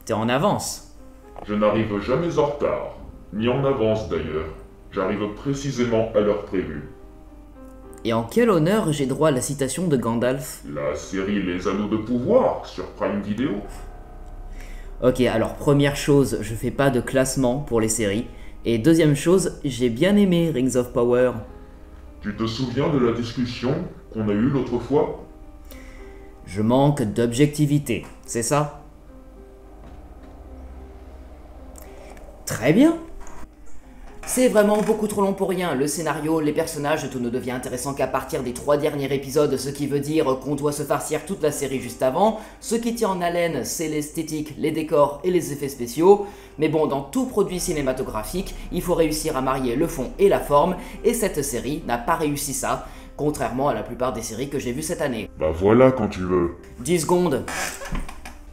T'es en avance. Je n'arrive jamais en retard, ni en avance d'ailleurs. J'arrive précisément à l'heure prévue. Et en quel honneur j'ai droit à la citation de Gandalf? La série Les Anneaux de Pouvoir sur Prime Video. Ok, alors première chose, je fais pas de classement pour les séries. Et deuxième chose, j'ai bien aimé Rings of Power. Tu te souviens de la discussion qu'on a eue l'autre fois? Je manque d'objectivité, c'est ça? Très bien. C'est vraiment beaucoup trop long pour rien, le scénario, les personnages, tout ne devient intéressant qu'à partir des 3 derniers épisodes, ce qui veut dire qu'on doit se farcir toute la série juste avant. Ce qui tient en haleine, c'est l'esthétique, les décors et les effets spéciaux. Mais bon, dans tout produit cinématographique, il faut réussir à marier le fond et la forme, et cette série n'a pas réussi ça, contrairement à la plupart des séries que j'ai vues cette année. Bah voilà quand tu veux. 10 secondes.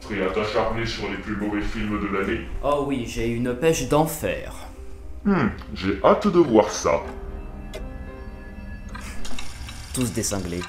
Prêt à t'acharner sur les plus mauvais films de l'année. Oh oui, j'ai une pêche d'enfer. J'ai hâte de voir ça. Tous décinglés.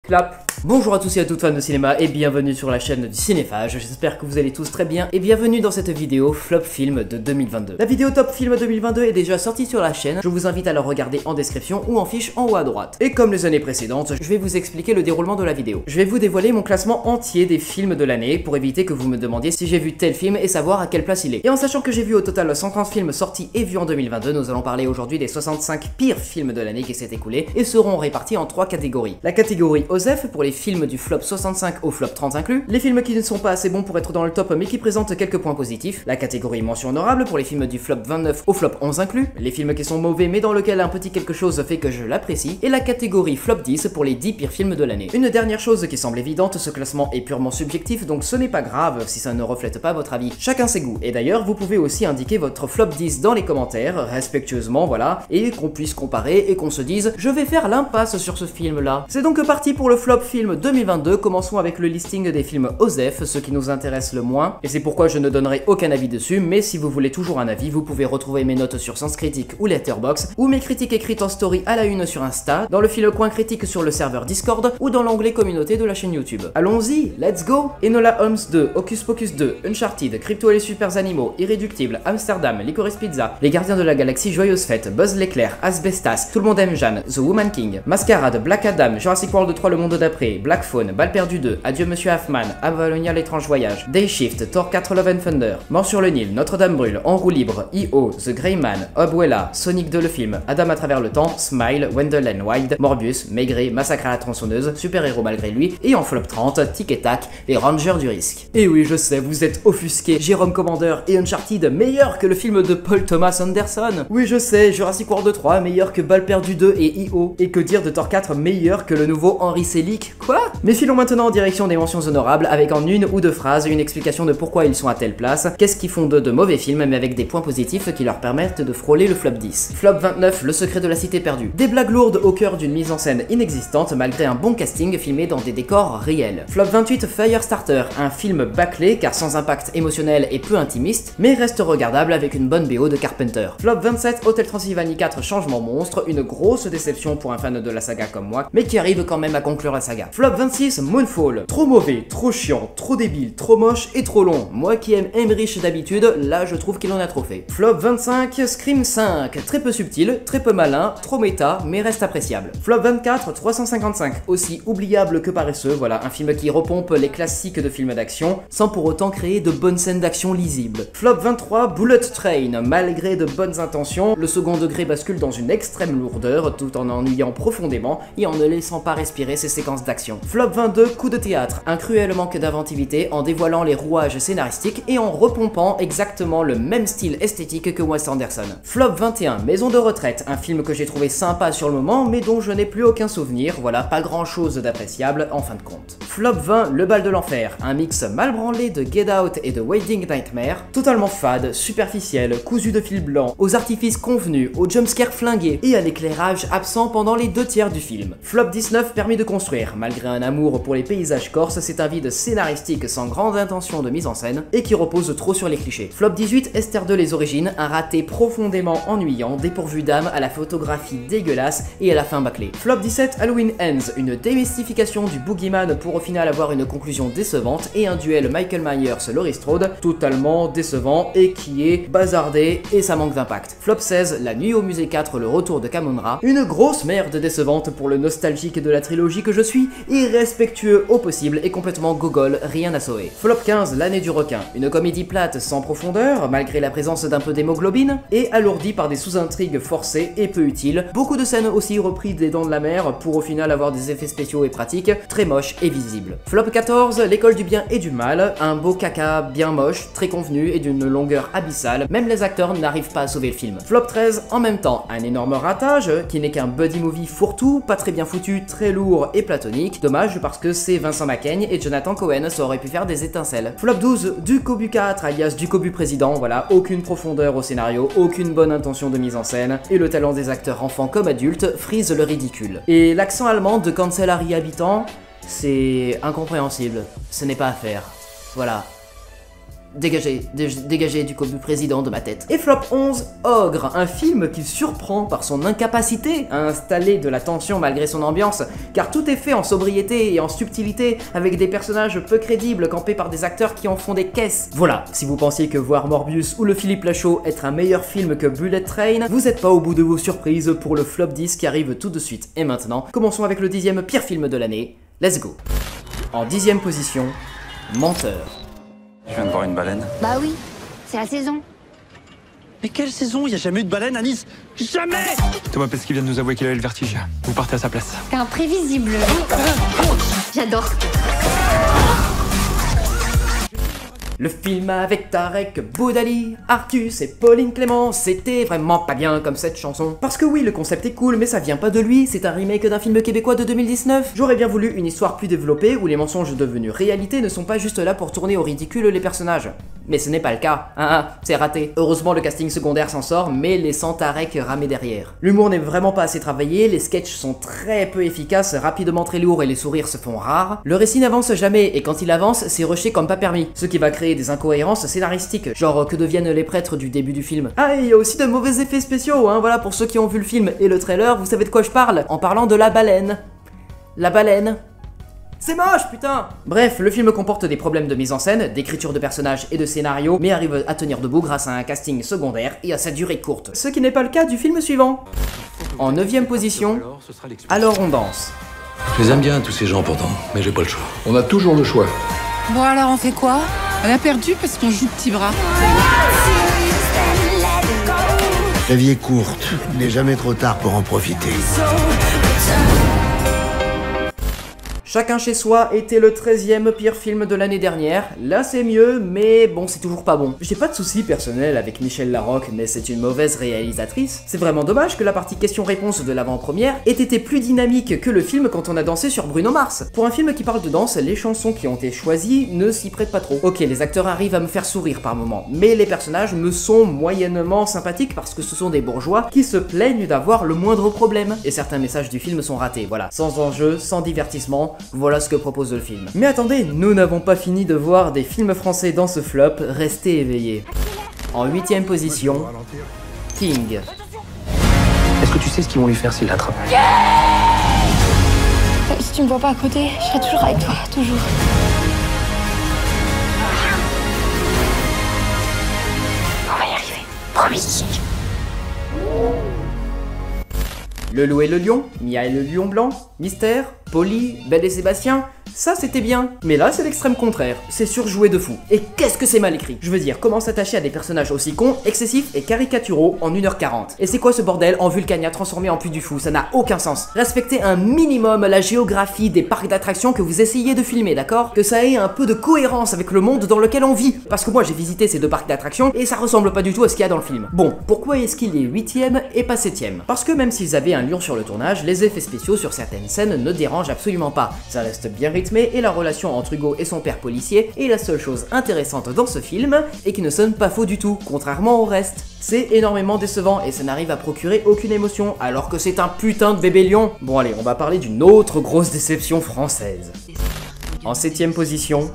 Clap. Bonjour à tous et à toutes fans de cinéma et bienvenue sur la chaîne du Cinéphage, j'espère que vous allez tous très bien et bienvenue dans cette vidéo Flop Film de 2022. La vidéo Top Film 2022 est déjà sortie sur la chaîne, je vous invite à la regarder en description ou en fiche en haut à droite. Et comme les années précédentes, je vais vous expliquer le déroulement de la vidéo. Je vais vous dévoiler mon classement entier des films de l'année pour éviter que vous me demandiez si j'ai vu tel film et savoir à quelle place il est. Et en sachant que j'ai vu au total 130 films sortis et vus en 2022, nous allons parler aujourd'hui des 65 pires films de l'année qui s'est écoulé et seront répartis en 3 catégories. La catégorie OSEF pour les films du flop 65 au flop 30 inclus, les films qui ne sont pas assez bons pour être dans le top mais qui présentent quelques points positifs, la catégorie mention honorable pour les films du flop 29 au flop 11 inclus, les films qui sont mauvais mais dans lequel un petit quelque chose fait que je l'apprécie, et la catégorie flop 10 pour les 10 pires films de l'année. Une dernière chose qui semble évidente, ce classement est purement subjectif donc ce n'est pas grave si ça ne reflète pas votre avis, chacun ses goûts, et d'ailleurs vous pouvez aussi indiquer votre flop 10 dans les commentaires, respectueusement voilà, et qu'on puisse comparer et qu'on se dise je vais faire l'impasse sur ce film là. C'est donc parti pour le flop film 2022, commençons avec le listing des films OSEF, ceux qui nous intéressent le moins, et c'est pourquoi je ne donnerai aucun avis dessus, mais si vous voulez toujours un avis, vous pouvez retrouver mes notes sur Sens Critique ou Letterboxd, ou mes critiques écrites en story à la une sur Insta, dans le fil coin critique sur le serveur Discord, ou dans l'onglet communauté de la chaîne YouTube. Allons-y, let's go! Enola Holmes 2, Hocus Pocus 2, Uncharted, Crypto et les super animaux, Irréductible, Amsterdam, Licorice Pizza, Les Gardiens de la Galaxie Joyeuse Fête, Buzz l'éclair, Asbestas, Tout le monde aime Jeanne, The Woman King, Mascarade, Black Adam, Jurassic World 3 le monde d'après, Black Phone, Balle perdue 2, Adieu Monsieur Hoffman, Avalonia l'étrange voyage, Day Shift, Thor 4 Love and Thunder, Mort sur le Nil, Notre-Dame brûle, En roue libre, I.O., The Grey Man, Abuela, Sonic 2 le film, Adam à travers le temps, Smile, Wendell and Wild, Morbius, Maigret, Massacre à la tronçonneuse, Super-héros malgré lui, et en flop 30, Tic et Tac, Les Rangers du risque. Et oui, je sais, vous êtes offusqués, Jérôme Commander et Uncharted meilleur que le film de Paul Thomas Anderson. Oui, je sais, Jurassic World 3 meilleur que Balle perdue 2 et I.O. Et que dire de Thor 4 meilleur que le nouveau Henry Selick? Quoi? Mais filons maintenant en direction des mentions honorables avec en une ou deux phrases une explication de pourquoi ils sont à telle place, qu'est-ce qui font d'eux de mauvais films mais avec des points positifs qui leur permettent de frôler le flop 10. Flop 29, Le secret de la cité perdue. Des blagues lourdes au cœur d'une mise en scène inexistante malgré un bon casting filmé dans des décors réels. Flop 28, Firestarter, un film bâclé car sans impact émotionnel et peu intimiste, mais reste regardable avec une bonne BO de Carpenter. Flop 27, Hôtel Transylvanie 4, Changement monstre, une grosse déception pour un fan de la saga comme moi, mais qui arrive quand même à conclure la saga. Flop 26, Moonfall, trop mauvais, trop chiant, trop débile, trop moche et trop long. Moi qui aime Emmerich d'habitude, là je trouve qu'il en a trop fait. Flop 25, Scream 5, très peu subtil, très peu malin, trop méta, mais reste appréciable. Flop 24, 355, aussi oubliable que paresseux, voilà, un film qui repompe les classiques de films d'action, sans pour autant créer de bonnes scènes d'action lisibles. Flop 23, Bullet Train, malgré de bonnes intentions, le second degré bascule dans une extrême lourdeur, tout en ennuyant profondément et en ne laissant pas respirer ses séquences d'action d'action. Flop 22, coup de théâtre, un cruel manque d'inventivité en dévoilant les rouages scénaristiques et en repompant exactement le même style esthétique que Wes Anderson. Flop 21, maison de retraite, un film que j'ai trouvé sympa sur le moment mais dont je n'ai plus aucun souvenir, voilà, pas grand chose d'appréciable en fin de compte. Flop 20, le bal de l'enfer, un mix mal branlé de Get Out et de Wedding Nightmare, totalement fade, superficiel, cousu de fil blanc, aux artifices convenus, aux jumpscares flingués et à l'éclairage absent pendant les 2/3 du film. Flop 19, permis de construire, malgré un amour pour les paysages corses, c'est un vide scénaristique sans grande intention de mise en scène et qui repose trop sur les clichés. Flop 18, Esther 2 les origines, un raté profondément ennuyant, dépourvu d'âme, à la photographie dégueulasse et à la fin bâclée. Flop 17, Halloween Ends, une démystification du boogeyman pour au final avoir une conclusion décevante et un duel Michael Myers-Laurie Strode totalement décevant et qui est bazardé et ça manque d'impact. Flop 16, La nuit au musée 4, le retour de Kamon-Ra, une grosse merde décevante pour le nostalgique de la trilogie que je suis, irrespectueux au possible et complètement gogol, rien à sauver. Flop 15, L'année du requin, une comédie plate sans profondeur, malgré la présence d'un peu d'hémoglobine, et alourdie par des sous-intrigues forcées et peu utiles, beaucoup de scènes aussi reprises des Dents de la Mer pour au final avoir des effets spéciaux et pratiques, très moches et visibles. Flop 14, L'école du bien et du mal, un beau caca bien moche, très convenu et d'une longueur abyssale, même les acteurs n'arrivent pas à sauver le film. Flop 13, en même temps, un énorme ratage, qui n'est qu'un buddy movie fourre-tout, pas très bien foutu, très lourd et platonique, dommage parce que c'est Vincent Macaigne et Jonathan Cohen, ça aurait pu faire des étincelles. Flop 12, Ducobu 4, alias Ducobu président, voilà, aucune profondeur au scénario, aucune bonne intention de mise en scène, et le talent des acteurs enfants comme adultes frise le ridicule. Et l'accent allemand de Kanzleri habitant, c'est incompréhensible, ce n'est pas à faire. Voilà. Dégagez du cobu président de ma tête. Et flop 11, Ogre, un film qui surprend par son incapacité à installer de la tension malgré son ambiance, car tout est fait en sobriété et en subtilité, avec des personnages peu crédibles campés par des acteurs qui en font des caisses. Voilà, si vous pensiez que voir Morbius ou le Philippe Lachaud être un meilleur film que Bullet Train, vous êtes pas au bout de vos surprises pour le flop 10 qui arrive tout de suite. Et maintenant, commençons avec le 10e pire film de l'année, let's go. En 10e position, Menteur. Je viens de voir une baleine. Bah oui, c'est la saison. Mais quelle saison? Il y a jamais eu de baleine à Nice. Jamais! Thomas Pesquet vient de nous avouer qu'il avait le vertige. Vous partez à sa place. T'es imprévisible. J'adore. Le film avec Tarek Boudali, Artus et Pauline Clément, c'était vraiment pas bien comme cette chanson. Parce que oui, le concept est cool, mais ça vient pas de lui, c'est un remake d'un film québécois de 2019. J'aurais bien voulu une histoire plus développée où les mensonges devenus réalité ne sont pas juste là pour tourner au ridicule les personnages. Mais ce n'est pas le cas, c'est raté. Heureusement le casting secondaire s'en sort, mais laissant Tarek ramer derrière. L'humour n'est vraiment pas assez travaillé, les sketchs sont très peu efficaces, rapidement très lourds et les sourires se font rares. Le récit n'avance jamais, et quand il avance, c'est rushé comme pas permis, ce qui va créer des incohérences scénaristiques, genre que deviennent les prêtres du début du film. Ah, et il y a aussi de mauvais effets spéciaux, voilà, pour ceux qui ont vu le film et le trailer, vous savez de quoi je parle, en parlant de la baleine. La baleine. C'est moche, putain! Bref, le film comporte des problèmes de mise en scène, d'écriture de personnages et de scénario, mais arrive à tenir debout grâce à un casting secondaire et à sa durée courte. Ce qui n'est pas le cas du film suivant. En 9e position, Alors on danse. Je les aime bien tous ces gens pourtant, mais j'ai pas le choix. On a toujours le choix. Bon alors on fait quoi? On a perdu parce qu'on joue petit bras. La vie est courte, il n'est jamais trop tard pour en profiter. Chacun chez soi était le 13e pire film de l'année dernière. Là c'est mieux, mais bon, c'est toujours pas bon. J'ai pas de soucis personnels avec Michel Larocque, mais c'est une mauvaise réalisatrice. C'est vraiment dommage que la partie question-réponse de l'avant-première ait été plus dynamique que le film quand on a dansé sur Bruno Mars. Pour un film qui parle de danse, les chansons qui ont été choisies ne s'y prêtent pas trop. Ok, les acteurs arrivent à me faire sourire par moments, mais les personnages me sont moyennement sympathiques parce que ce sont des bourgeois qui se plaignent d'avoir le moindre problème. Et certains messages du film sont ratés, voilà. Sans enjeu, sans divertissement, voilà ce que propose le film. Mais attendez, nous n'avons pas fini de voir des films français dans ce flop, restez éveillés. En 8e position, King. Est-ce que tu sais ce qu'ils vont lui faire s'il l'attrape? Si tu me vois pas à côté, je serai toujours avec toi, toujours. On va y arriver, promis. Le Loup et le Lion, Mia et le Lion Blanc, Mystère, Polly, Belle et Sébastien, ça c'était bien. Mais là c'est l'extrême contraire, c'est surjoué de fou. Et qu'est-ce que c'est mal écrit. Je veux dire, comment s'attacher à des personnages aussi cons, excessifs et caricaturaux en 1h40. Et c'est quoi ce bordel en Vulcania transformé en Puy du Fou, ça n'a aucun sens. Respectez un minimum la géographie des parcs d'attractions que vous essayez de filmer, d'accord? Que ça ait un peu de cohérence avec le monde dans lequel on vit. Parce que moi j'ai visité ces deux parcs d'attractions et ça ressemble pas du tout à ce qu'il y a dans le film. Bon, pourquoi est-ce qu'il est 8ème et pas 7ème? Parce que même s'ils avaient un lion sur le tournage, les effets spéciaux sur certaines scènes ne dérangent absolument pas. Ça reste bien rythmé et la relation entre Hugo et son père policier est la seule chose intéressante dans ce film et qui ne sonne pas faux du tout, contrairement au reste. C'est énormément décevant et ça n'arrive à procurer aucune émotion alors que c'est un putain de bébé lion. Bon allez, on va parler d'une autre grosse déception française. En 7ème position,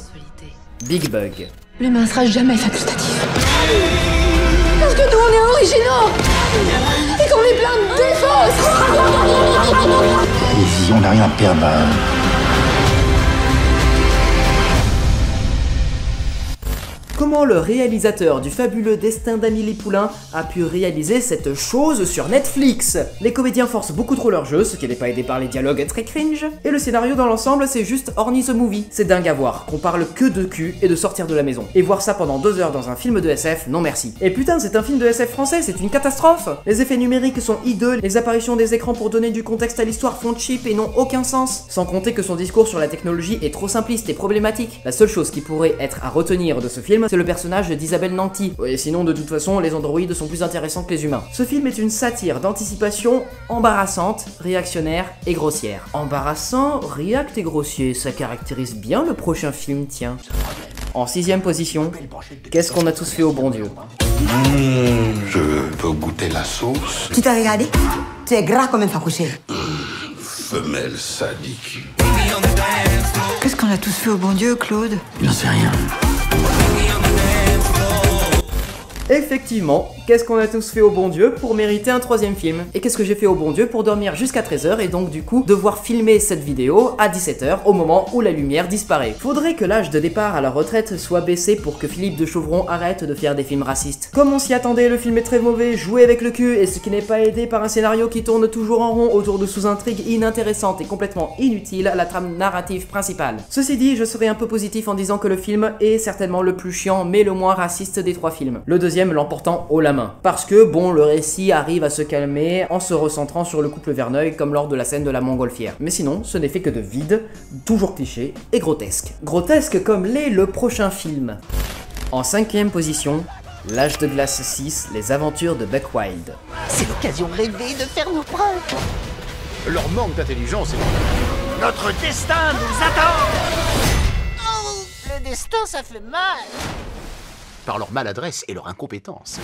Big Bug. L'humain sera jamais facultatif. Parce que nous on est originaux et qu'on est plein de défense. Ici, on n'a rien à perdre. Comment le réalisateur du fabuleux Destin d'Amélie Poulain a pu réaliser cette chose sur Netflix? Les comédiens forcent beaucoup trop leur jeu, ce qui n'est pas aidé par les dialogues très cringe, et le scénario dans l'ensemble c'est juste Horny the Movie. C'est dingue à voir, qu'on parle que de cul et de sortir de la maison. Et voir ça pendant 2 heures dans un film de SF, non merci. Et putain, c'est un film de SF français, c'est une catastrophe. Les effets numériques sont hideux, les apparitions des écrans pour donner du contexte à l'histoire font cheap et n'ont aucun sens. Sans compter que son discours sur la technologie est trop simpliste et problématique. La seule chose qui pourrait être à retenir de ce film, c'est le personnage d'Isabelle Nanty. Et sinon, de toute façon, les androïdes sont plus intéressants que les humains. Ce film est une satire d'anticipation embarrassante, réactionnaire et grossière. Embarrassant, réact et grossier, ça caractérise bien le prochain film, tiens. En 6ème position, qu'est-ce qu'on a tous fait au bon Dieu? Je peux goûter la sauce? Tu t'as regardé? Tu es gras comme un facouché. Femelle sadique. Qu'est-ce qu'on a tous fait au bon Dieu, Claude? J'en sais rien. Effectivement, qu'est-ce qu'on a tous fait au bon Dieu pour mériter un 3ème film? Et qu'est-ce que j'ai fait au bon Dieu pour dormir jusqu'à 13h et donc du coup devoir filmer cette vidéo à 17h au moment où la lumière disparaît? Faudrait que l'âge de départ à la retraite soit baissé pour que Philippe de Chauvron arrête de faire des films racistes. Comme on s'y attendait, le film est très mauvais, joué avec le cul, et ce qui n'est pas aidé par un scénario qui tourne toujours en rond autour de sous-intrigues inintéressantes et complètement inutiles à la trame narrative principale. Ceci dit, je serai un peu positif en disant que le film est certainement le plus chiant mais le moins raciste des 3 films. Le deuxième l'emportant haut la main. Parce que, bon, le récit arrive à se calmer en se recentrant sur le couple Verneuil comme lors de la scène de la montgolfière. Mais sinon, ce n'est fait que de vide, toujours cliché et grotesque. Grotesque comme l'est le prochain film. En 5ème position, L'Âge de glace 6, les aventures de Buck Wild. C'est l'occasion rêvée de faire nos preuves. Leur manque d'intelligence est... Notre destin nous attend. Oh, le destin, ça fait mal. Par leur maladresse et leur incompétence.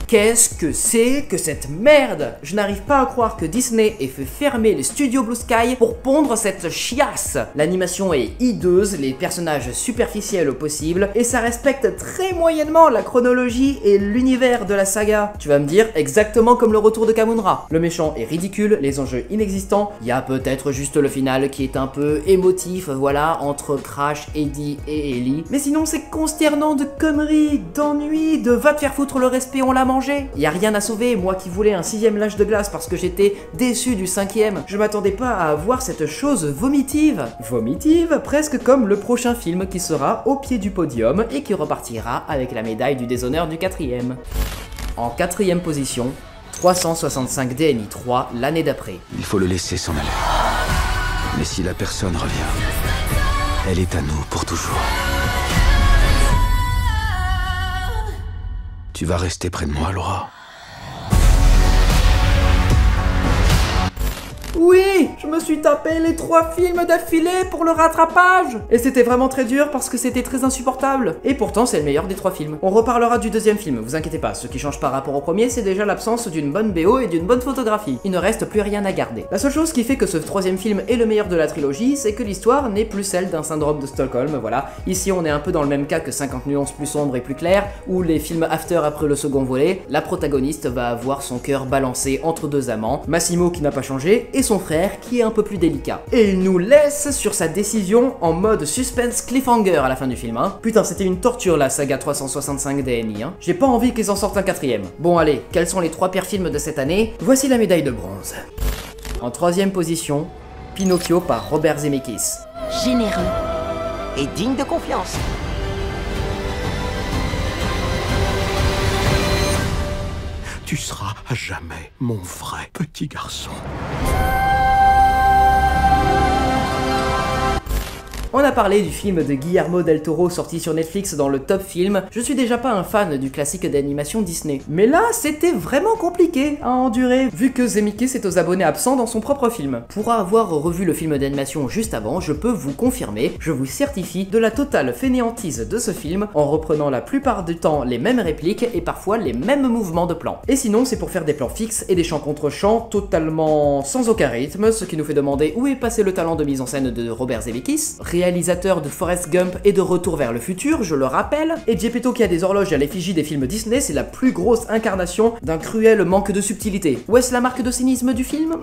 Qu'est-ce que c'est que cette merde? Je n'arrive pas à croire que Disney ait fait fermer les studios Blue Sky pour pondre cette chiasse. L'animation est hideuse, les personnages superficiels au possible, et ça respecte très moyennement la chronologie et l'univers de la saga. Tu vas me dire, exactement comme le retour de Kamundra. Le méchant est ridicule, les enjeux inexistants, il y a peut-être juste le final qui est un peu émotif, voilà, entre Crash, Eddie et Ellie. Mais sinon c'est consternant de conneries, d'ennuis, de va te faire foutre le respect, on l'a mangé. Y a rien à sauver, moi qui voulais un 6ème L'Âge de glace parce que j'étais déçu du 5ème. Je m'attendais pas à avoir cette chose vomitive. Vomitive, presque comme le prochain film qui sera au pied du podium et qui repartira avec la médaille du déshonneur du 4ème. En 4ème position, 365 DNI 3 l'année d'après. Il faut le laisser s'en aller. Mais si la personne revient, elle est à nous pour toujours. Tu vas rester près de moi, Laura. Oui, je me suis tapé les 3 films d'affilée pour le rattrapage. Et c'était vraiment très dur parce que c'était très insupportable. Et pourtant, c'est le meilleur des 3 films. On reparlera du 2ème film, vous inquiétez pas. Ce qui change par rapport au premier, c'est déjà l'absence d'une bonne BO et d'une bonne photographie. Il ne reste plus rien à garder. La seule chose qui fait que ce 3ème film est le meilleur de la trilogie, c'est que l'histoire n'est plus celle d'un syndrome de Stockholm, voilà. Ici, on est un peu dans le même cas que 50 nuances plus sombres et plus claires, où les films after après le second volet, la protagoniste va avoir son cœur balancé entre 2 amants, Massimo qui n'a pas changé, et son frère qui est un peu plus délicat. Et il nous laisse sur sa décision en mode suspense cliffhanger à la fin du film, hein. Putain, c'était une torture la saga 365 DNI, hein. J'ai pas envie qu'ils en sortent un 4ème. Bon allez, quels sont les 3 pires films de cette année? Voici la médaille de bronze. En troisième position, Pinocchio par Robert Zemeckis. Généreux et digne de confiance. Tu seras à jamais mon vrai petit garçon. On a parlé du film de Guillermo del Toro sorti sur Netflix dans le top film. Je suis déjà pas un fan du classique d'animation Disney. Mais là, c'était vraiment compliqué à endurer, vu que Zemeckis est aux abonnés absents dans son propre film. Pour avoir revu le film d'animation juste avant, je peux vous confirmer, je vous certifie, de la totale fainéantise de ce film, en reprenant la plupart du temps les mêmes répliques et parfois les mêmes mouvements de plans. Et sinon, c'est pour faire des plans fixes et des chants contre chants totalement sans aucun rythme, ce qui nous fait demander où est passé le talent de mise en scène de Robert Zemeckis, réalisateur de Forrest Gump et de Retour vers le futur, je le rappelle, et Geppetto qui a des horloges à l'effigie des films Disney, c'est la plus grosse incarnation d'un cruel manque de subtilité. Où est-ce la marque de cynisme du film?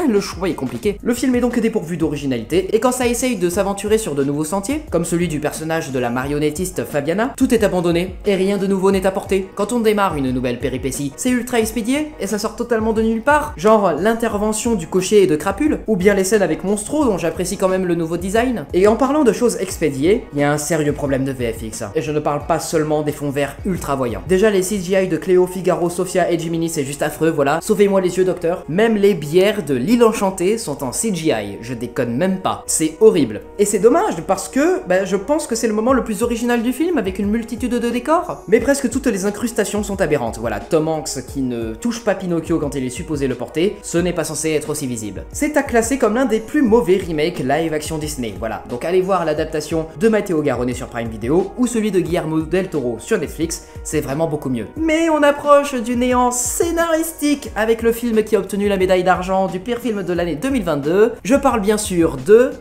Le choix est compliqué. Le film est donc dépourvu d'originalité, et quand ça essaye de s'aventurer sur de nouveaux sentiers, comme celui du personnage de la marionnettiste Fabiana, tout est abandonné, et rien de nouveau n'est apporté. Quand on démarre une nouvelle péripétie, c'est ultra expédié, et ça sort totalement de nulle part, genre l'intervention du cocher et de Crapule, ou bien les scènes avec Monstro, dont j'apprécie quand même le nouveau design. Et en parlant de choses expédiées, il y a un sérieux problème de VFX, et je ne parle pas seulement des fonds verts ultra voyants. Déjà les CGI de Cléo, Figaro, Sophia et Jiminy, c'est juste affreux, voilà, sauvez-moi les yeux docteur. Même les bières de l'île enchantée sont en CGI, je déconne même pas, c'est horrible. Et c'est dommage parce que, je pense que c'est le moment le plus original du film avec une multitude de décors, mais presque toutes les incrustations sont aberrantes. Voilà, Tom Hanks qui ne touche pas Pinocchio quand il est supposé le porter, ce n'est pas censé être aussi visible. C'est à classer comme l'un des plus mauvais remakes live action Disney, voilà. Donc allez voir l'adaptation de Matteo Garrone sur Prime Video ou celui de Guillermo del Toro sur Netflix, c'est vraiment beaucoup mieux. Mais on approche du néant scénaristique avec le film qui a obtenu la médaille d'argent du pire film de l'année 2022. Je parle bien sûr de...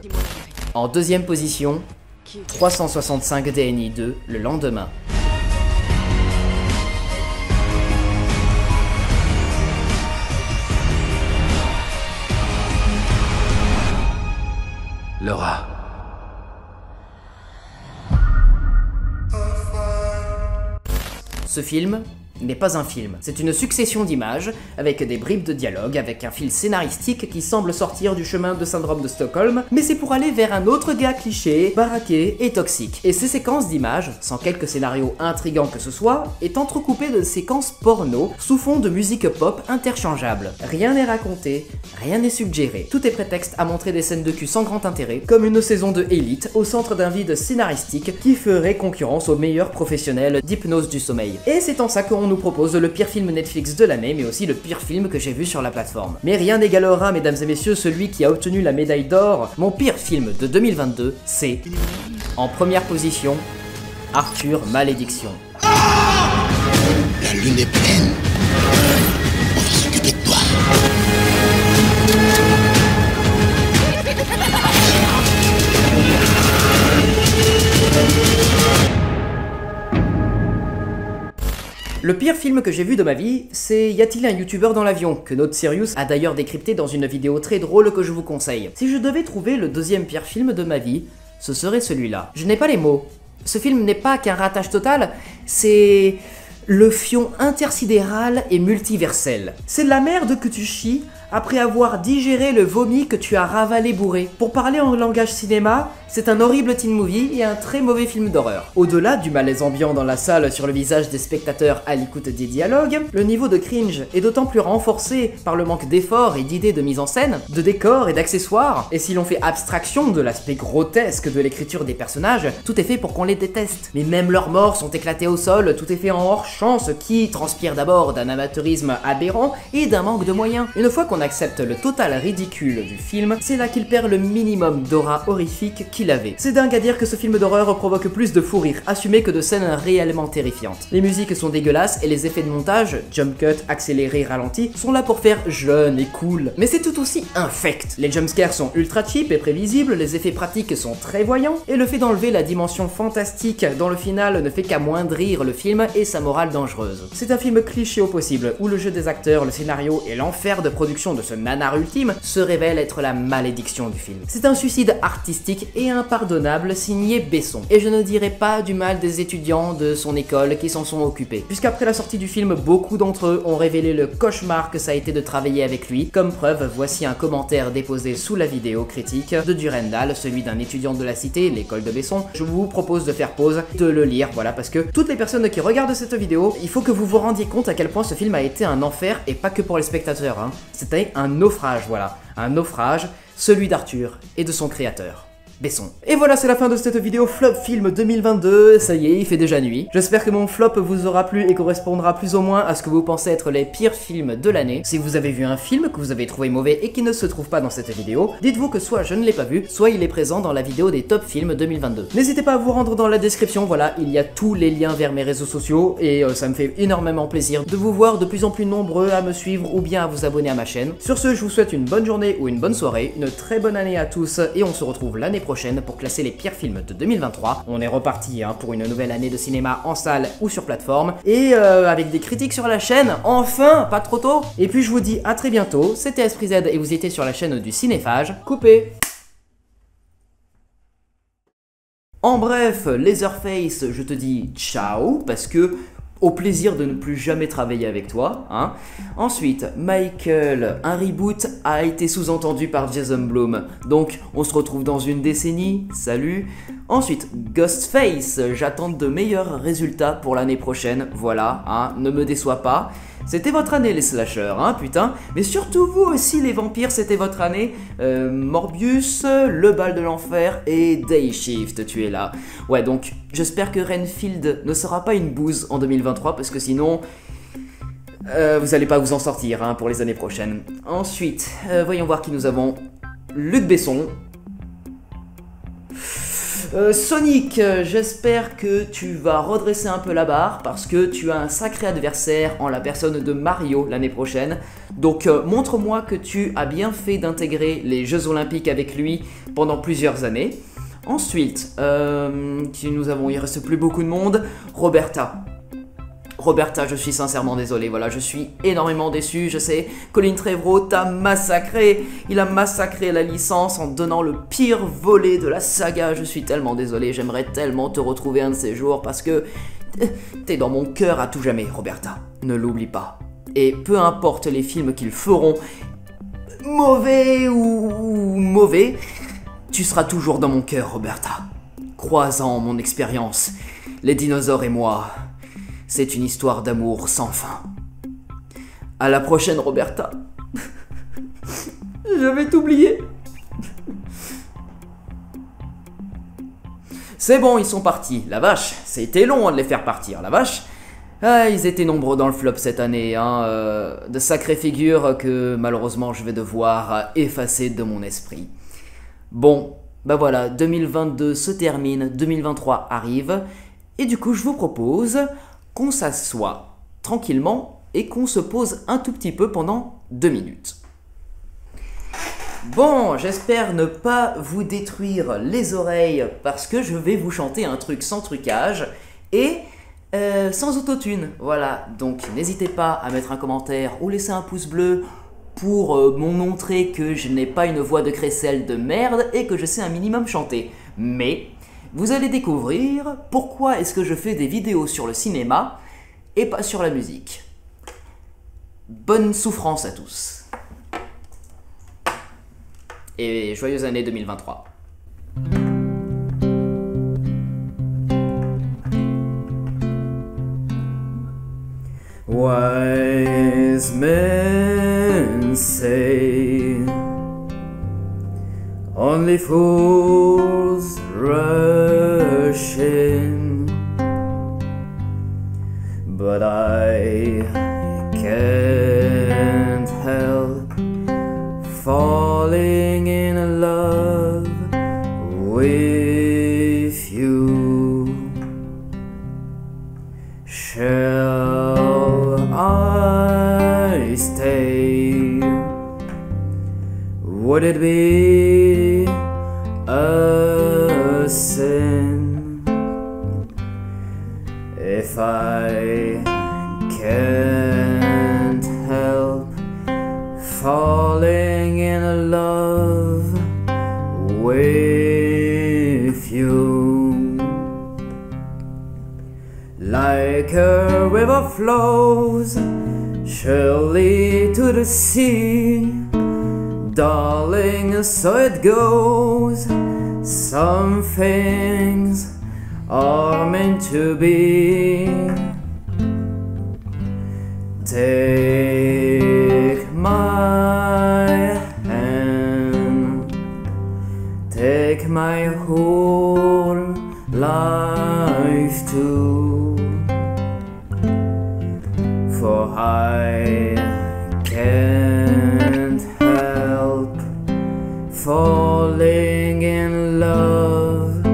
En deuxième position, 365 DNI 2, le lendemain. Laura. Ce film n'est pas un film, c'est une succession d'images, avec des bribes de dialogue, avec un fil scénaristique qui semble sortir du chemin de syndrome de Stockholm, mais c'est pour aller vers un autre gars cliché, baraqué et toxique. Et ces séquences d'images, sans quelque scénario intriguant que ce soit, est entrecoupées de séquences porno sous fond de musique pop interchangeable. Rien n'est raconté, rien n'est suggéré, tout est prétexte à montrer des scènes de cul sans grand intérêt, comme une saison de Elite au centre d'un vide scénaristique qui ferait concurrence aux meilleurs professionnels d'hypnose du sommeil. Et c'est en ça qu'on nous propose le pire film Netflix de l'année, mais aussi le pire film que j'ai vu sur la plateforme. Mais rien n'égalera, mesdames et messieurs, celui qui a obtenu la médaille d'or. Mon pire film de 2022, c'est... En première position, Arthur Malédiction. La lune est pleine. On va s'occuper de toi. Le pire film que j'ai vu de ma vie, c'est Y a-t-il un youtubeur dans l'avion, que Note Sirius a d'ailleurs décrypté dans une vidéo très drôle que je vous conseille. Si je devais trouver le deuxième pire film de ma vie, ce serait celui-là. Je n'ai pas les mots. Ce film n'est pas qu'un ratage total, c'est... le fion intersidéral et multiversel. C'est de la merde que tu chies après avoir digéré le vomi que tu as ravalé bourré. Pour parler en langage cinéma, c'est un horrible teen movie et un très mauvais film d'horreur. Au-delà du malaise ambiant dans la salle sur le visage des spectateurs à l'écoute des dialogues, le niveau de cringe est d'autant plus renforcé par le manque d'efforts et d'idées de mise en scène, de décors et d'accessoires, et si l'on fait abstraction de l'aspect grotesque de l'écriture des personnages, tout est fait pour qu'on les déteste. Mais même leurs morts sont éclatés au sol, tout est fait en hors-champ, ce qui transpire d'abord d'un amateurisme aberrant et d'un manque de moyens. Une fois qu'on accepte le total ridicule du film, c'est là qu'il perd le minimum d'aura horrifique qu'il avait. C'est dingue à dire que ce film d'horreur provoque plus de fou rire assumé que de scènes réellement terrifiantes. Les musiques sont dégueulasses et les effets de montage, jump cut, accéléré, ralenti, sont là pour faire jeune et cool. Mais c'est tout aussi infect. Les jumpscares sont ultra cheap et prévisibles, les effets pratiques sont très voyants, et le fait d'enlever la dimension fantastique dans le final ne fait qu'amoindrir le film et sa morale dangereuse. C'est un film cliché au possible, où le jeu des acteurs, le scénario et l'enfer de production construction de ce nanar ultime se révèle être la malédiction du film. C'est un suicide artistique et impardonnable signé Besson. Et je ne dirai pas du mal des étudiants de son école qui s'en sont occupés. Puisqu'après la sortie du film, beaucoup d'entre eux ont révélé le cauchemar que ça a été de travailler avec lui. Comme preuve, voici un commentaire déposé sous la vidéo critique de Durendal, celui d'un étudiant de la cité, l'école de Besson. Je vous propose de faire pause, de le lire, voilà, parce que toutes les personnes qui regardent cette vidéo, il faut que vous vous rendiez compte à quel point ce film a été un enfer, et pas que pour les spectateurs, hein. C'était un naufrage, voilà, un naufrage, celui d'Arthur et de son créateur. Besson. Et voilà, c'est la fin de cette vidéo Flop Film 2022, ça y est, il fait déjà nuit. J'espère que mon flop vous aura plu et correspondra plus ou moins à ce que vous pensez être les pires films de l'année. Si vous avez vu un film que vous avez trouvé mauvais et qui ne se trouve pas dans cette vidéo, dites-vous que soit je ne l'ai pas vu, soit il est présent dans la vidéo des top films 2022. N'hésitez pas à vous rendre dans la description, voilà, il y a tous les liens vers mes réseaux sociaux et ça me fait énormément plaisir de vous voir de plus en plus nombreux à me suivre ou bien à vous abonner à ma chaîne. Sur ce, je vous souhaite une bonne journée ou une bonne soirée, une très bonne année à tous et on se retrouve l'année prochaine pour classer les pires films de 2023. On est reparti pour une nouvelle année de cinéma en salle ou sur plateforme et avec des critiques sur la chaîne, enfin, pas trop tôt. Et puis je vous dis à très bientôt, c'était Esprit Z et vous étiez sur la chaîne du Cinéphage. Coupé. En bref, Leatherface, je te dis ciao parce que au plaisir de ne plus jamais travailler avec toi, hein. Ensuite, Michael, un reboot a été sous-entendu par Jason Blum, donc on se retrouve dans une décennie, salut. Ensuite, Ghostface, j'attends de meilleurs résultats pour l'année prochaine, voilà, hein, ne me déçois pas. C'était votre année les slashers, hein, putain. Mais surtout vous aussi les vampires, c'était votre année. Morbius, Le Bal de l'Enfer et Day Shift, tu es là. Ouais, donc j'espère que Renfield ne sera pas une bouse en 2023 parce que sinon vous allez pas vous en sortir hein, pour les années prochaines. Ensuite, voyons voir qui nous avons. Luc Besson. Sonic, j'espère que tu vas redresser un peu la barre parce que tu as un sacré adversaire en la personne de Mario l'année prochaine. Donc montre-moi que tu as bien fait d'intégrer les Jeux Olympiques avec lui pendant plusieurs années. Ensuite, qui nous avons, il reste plus beaucoup de monde. Roberta, je suis sincèrement désolé, voilà, je suis énormément déçu, je sais, Colin Trevorrow t'a massacré, il a massacré la licence en donnant le pire volet de la saga, je suis tellement désolé, j'aimerais tellement te retrouver un de ces jours parce que t'es dans mon cœur à tout jamais, Roberta, ne l'oublie pas. Et peu importe les films qu'ils feront, mauvais ou mauvais, tu seras toujours dans mon cœur, Roberta. Crois-en mon expérience, les dinosaures et moi... C'est une histoire d'amour sans fin. À la prochaine, Roberta. Je vais t'oublier. C'est bon, ils sont partis. La vache, c'était long de les faire partir, la vache. Ah, ils étaient nombreux dans le flop cette année, hein. De sacrées figures que malheureusement je vais devoir effacer de mon esprit. Bon, bah voilà, 2022 se termine, 2023 arrive. Et du coup, je vous propose... qu'on s'assoie tranquillement et qu'on se pose un tout petit peu pendant 2 minutes. Bon, j'espère ne pas vous détruire les oreilles parce que je vais vous chanter un truc sans trucage et sans autotune. Voilà, donc n'hésitez pas à mettre un commentaire ou laisser un pouce bleu pour m'en montrer que je n'ai pas une voix de crécelle de merde et que je sais un minimum chanter. Mais... vous allez découvrir pourquoi est-ce que je fais des vidéos sur le cinéma et pas sur la musique. Bonne souffrance à tous. Et joyeuse année 2023. Wise men say only fools rush in, but I can't help falling in love with you. Shall I stay? Would it be a sin if I can't with you. Like a river flows surely to the sea, darling, so it goes. Some things are meant to be. Take my hand, take my whole life too, for I can't help falling in love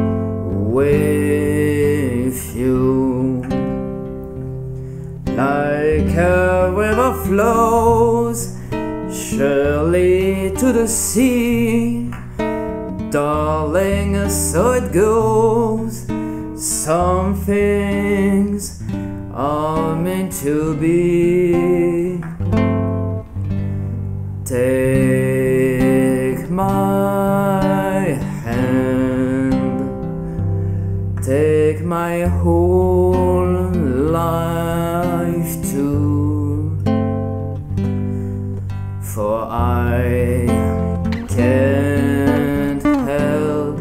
with you. Like a river flows surely to the sea, darling, so it goes. Some things are meant to be. Take my hand, take my whole life too, for I can't help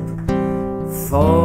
falling